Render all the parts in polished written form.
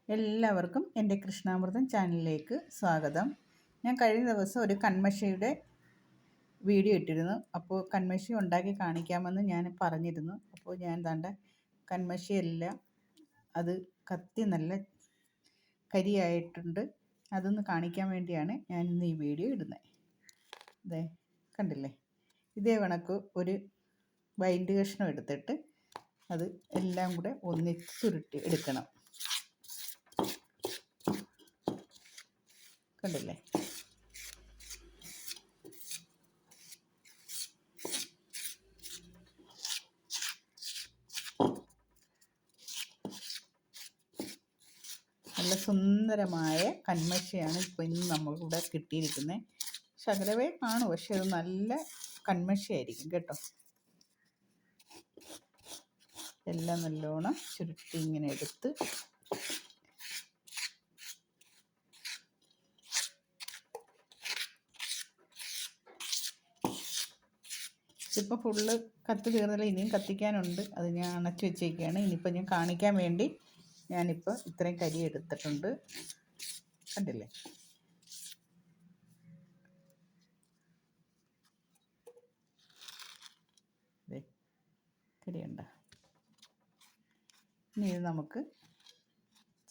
എല്ലാവർക്കും എൻ്റെ കൃഷ്ണാമൃതം ചാനലിലേക്ക് സ്വാഗതം. ഞാൻ കഴിഞ്ഞ ദിവസം ഒരു കൺമഷിയുടെ വീഡിയോ ഇട്ടിരുന്നു. അപ്പോൾ കൺമഷി ഉണ്ടാക്കി കാണിക്കാമെന്ന് ഞാൻ പറഞ്ഞിരുന്നു. അപ്പോൾ ഞാൻ ദാണ്ട കൺമഷിയെല്ലാം അത് കത്തി നല്ല കരിയായിട്ടുണ്ട്. അതൊന്ന് കാണിക്കാൻ വേണ്ടിയാണ് ഞാൻ ഇന്ന് ഈ വീഡിയോ ഇടുന്നത്. ഇതേ കണ്ടില്ലേ, ഇതേ കണക്ക് ഒരു ബൈൻഡ് കഷ്ണം എടുത്തിട്ട് അത് എല്ലാം കൂടെ ഒന്നിച്ചുരുട്ടി എടുക്കണം. കണ്ടില്ലേ, നല്ല സുന്ദരമായ കൺമഷിയാണ് ഇപ്പോൾ ഇന്ന് നമ്മളിവിടെ കിട്ടിയിരിക്കുന്നത്. ശകലവേ കാണും, പക്ഷെ അത് നല്ല കൺമഷിയായിരിക്കും കേട്ടോ. എല്ലാം നല്ലോണം ചുരുട്ടി ഇങ്ങനെ എടുത്ത് ഇതിപ്പോൾ ഫുള്ള് കത്തി തീർന്നില്ല, ഇനിയും കത്തിക്കാനുണ്ട്. അത് ഞാൻ അണച്ചു വെച്ചേക്കുകയാണ്. ഇനിയിപ്പോൾ ഞാൻ കാണിക്കാൻ വേണ്ടി ഞാനിപ്പോൾ ഇത്രയും കരി എടുത്തിട്ടുണ്ട്. കണ്ടില്ലേ, കരിയുണ്ട. ഇനി ഇത് നമുക്ക്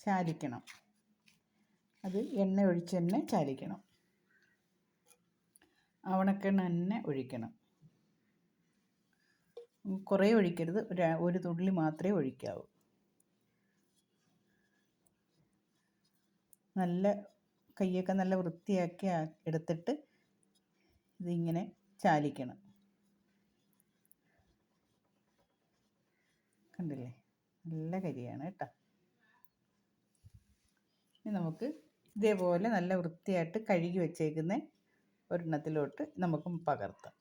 ചാലിക്കണം. അത് എണ്ണ ഒഴിച്ച് തന്നെ ചാലിക്കണം. ആവണക്കെണ്ണ തന്നെ ഒഴിക്കണം. കുറേ ഒഴിക്കരുത്, ഒരു തുള്ളി മാത്രമേ ഒഴിക്കാവൂ. നല്ല കൈയൊക്കെ നല്ല വൃത്തിയാക്കി എടുത്തിട്ട് ഇതിങ്ങനെ ചാലിക്കണം. കണ്ടില്ലേ, നല്ല കരിയാണ് കേട്ടോ. ഇനി നമുക്ക് ഇതേപോലെ നല്ല വൃത്തിയായിട്ട് കഴുകി വെച്ചേക്കുന്ന ഒരെണ്ണത്തിലോട്ട് നമുക്ക് പകർത്താം.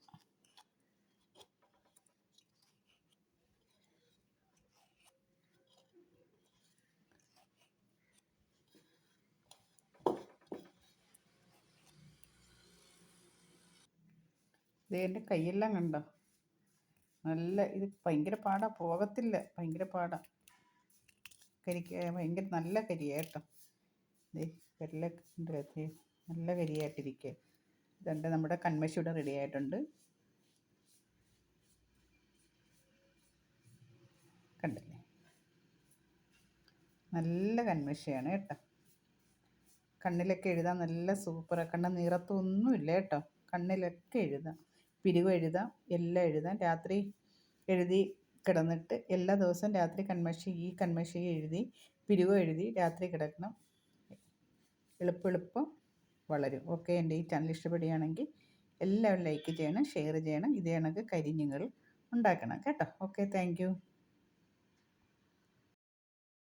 ഇത് എൻ്റെ കൈയെല്ലാം കണ്ടോ, നല്ല ഇത് ഭയങ്കര പാടാ, പോകത്തില്ല, ഭയങ്കര പാടാ. ഭയങ്കര നല്ല കരിയാട്ടോ. നല്ല കരിയായിട്ടിരിക്കുക. ഇതുണ്ട്, നമ്മുടെ കൺമഷിയുടെ റെഡി ആയിട്ടുണ്ട്. കണ്ടില്ലേ, നല്ല കൺമഷിയാണ് കേട്ടോ. കണ്ണിലൊക്കെ എഴുതാൻ നല്ല സൂപ്പറാണ്. കണ്ണ നീറത്തൊന്നുമില്ല കേട്ടോ. കണ്ണിലൊക്കെ എഴുതാം, പിരിവ് എഴുതാം, എല്ലാം എഴുതാം. രാത്രി എഴുതി കിടന്നിട്ട് എല്ലാ ദിവസവും രാത്രി ഈ കൺമഷി എഴുതി പിരിവ് എഴുതി രാത്രി കിടക്കണം. എളുപ്പം വളരും. ഓക്കെ, എൻ്റെ ഈ ചാനൽ ഇഷ്ടപ്പെടുകയാണെങ്കിൽ എല്ലാവരും ലൈക്ക് ചെയ്യണം, ഷെയർ ചെയ്യണം. ഇതേ കണക്ക് കരി നിങ്ങൾ ഉണ്ടാക്കണം കേട്ടോ. Okay, thank you.